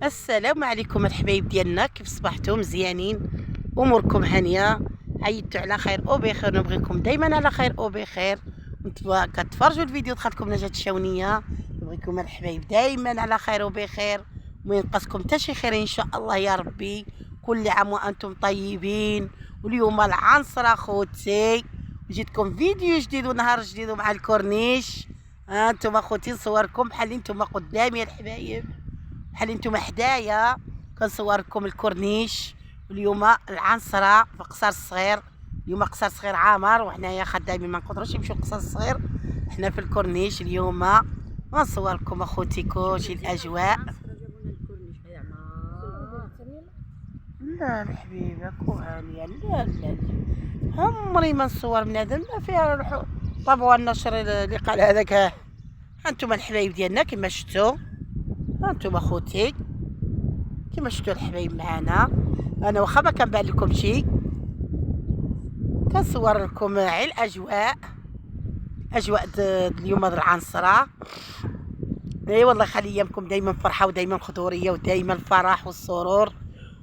السلام عليكم الحبايب ديالنا، كيف صبحتوا؟ مزيانين؟ اموركم هانيه؟ عيدتوا على خير وبخير، نبغيكم دائما على خير وبخير. وانتوا كتفرجوا الفيديو دخلتكم نجاة الشاونيه، نبغيكم الحبايب دائما على خير وبخير، وما ينقصكم حتى شي خير ان شاء الله يا ربي. كل عام وانتم طيبين. واليوم العنصر اخوتي، جيتكم فيديو جديد ونهار جديد مع الكورنيش. ها انتم اخوتي نصوركم بحال اللي انتم قدامي الحبايب، بحال انتم حدايا كنصوركم الكورنيش. واليوم العنصره في قصر الصغير، اليوم قصر صغير عامر، وحنايا خدامين ما نقدروش نمشيو قصر الصغير، حنا في الكورنيش اليوم. غنصوركم اخوتي كلشي الاجواء. لا الحبيبه كوهانيه، لا لا عمري ما نصور بنادم ما فيها طبعا النشر اللي قال هذاك. ها انتم الحبايب ديالنا كما شفتوا، ها انتم اخوتي كما شفتوا الحبايب معانا. انا واخا ما كنبان لكم شي، كنصور لكم غير الاجواء، اجواء اليوم العنصره. اي والله يخلي ايامكم دائما فرحه ودائما خضوريه ودائما الفرح والسرور.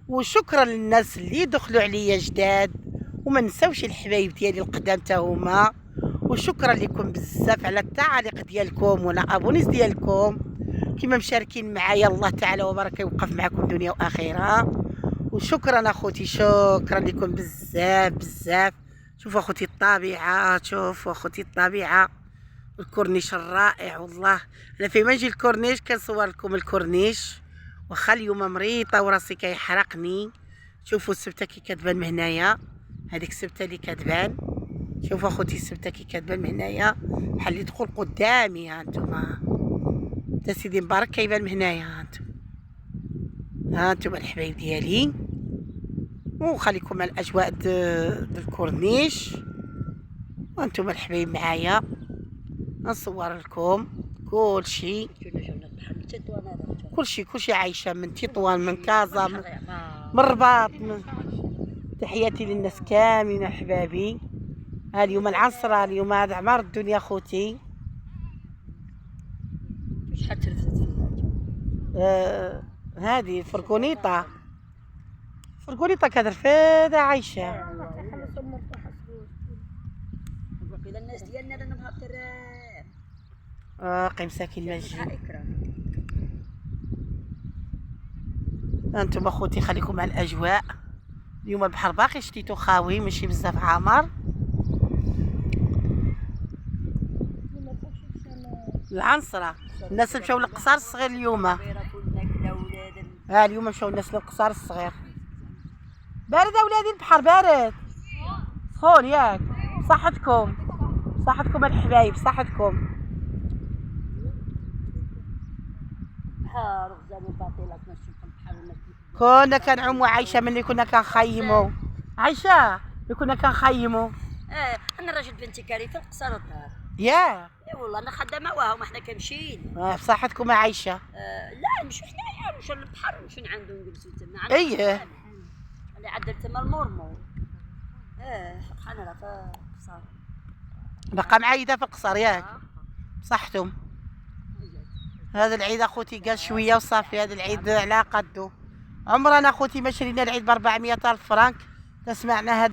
وشكرا للناس اللي دخلوا عليا جداد، وما نساوش الحبايب ديالي القدام تا هما. وشكرا لكم بزاف على التعاليق ديالكم ولا ابونيس ديالكم، كيما مشاركين معايا. الله تعالى وبارك يوقف معكم دنيا واخره. وشكرا اخوتي، شكرا لكم بزاف بزاف. شوفوا اخوتي الطبيعه، شوفوا اخوتي الطبيعه، الكورنيش الرائع. والله انا فيما نجي الكورنيش كنصور لكم الكورنيش، واخا اليوم مريضه وراسي كيحرقني. شوفوا السبته كي كتبان من هنايا، هذيك السبته اللي كتبان. شوفوا اخوتي السبته كي كتبان من هنايا بحال اللي دخل قدامي. ها انتم تا سيدي مبارك كيبان من هنايا. ها انتم، ها انتم الحبايب ديالي. وخليكم الاجواء الكورنيش، وانتم الحبايب معايا نصور لكم كلشي عايشه من تطوان من كازا من الرباط تحياتي للناس كاملين احبابي. ها اليوم العنصره، اليوم هذا عمار الدنيا خوتي. شحال تلفزت فيها؟ هذه فرقونيطه كدرفاده عايشه. باقي الناس ديالنا رانا بها التراب. قيم ساكن المسجد. انتم اخوتي خليكم مع الاجواء. اليوم البحر باقي شتيتو خاوي، ماشي بزاف عامر. العنصره الناس مشاو للقصار الصغير اليوم. اليوم مشاو الناس للقصار الصغير. بارد اولادي البحر بارد سخون ياك. صحتكم الحبايب، صحتكم. بحر غزال وباطيلات نشوف البحر. كنا كنعوموا عايشه ملي كنا كنخيموا. عايشه ملي كنا كنخيموا. انا راجل بنتي كاري في القصر الدار. يا والله انا خدامه وهم احنا كمشين. بصحتكم عايشه. لا نمشيو حنايا، نمشيو للبحر، نمشيو عندو نجلسو تما. ايه اللي عدل تما المرمو. سبحان الله في القصر. بقى معايده في القصر ياك. صحتم. هذا العيد اخوتي قال شويه وصافي. هذا العيد على قدو. عمرنا اخوتي ما شرينا العيد ب 400 الف فرنك. تسمعنا هذا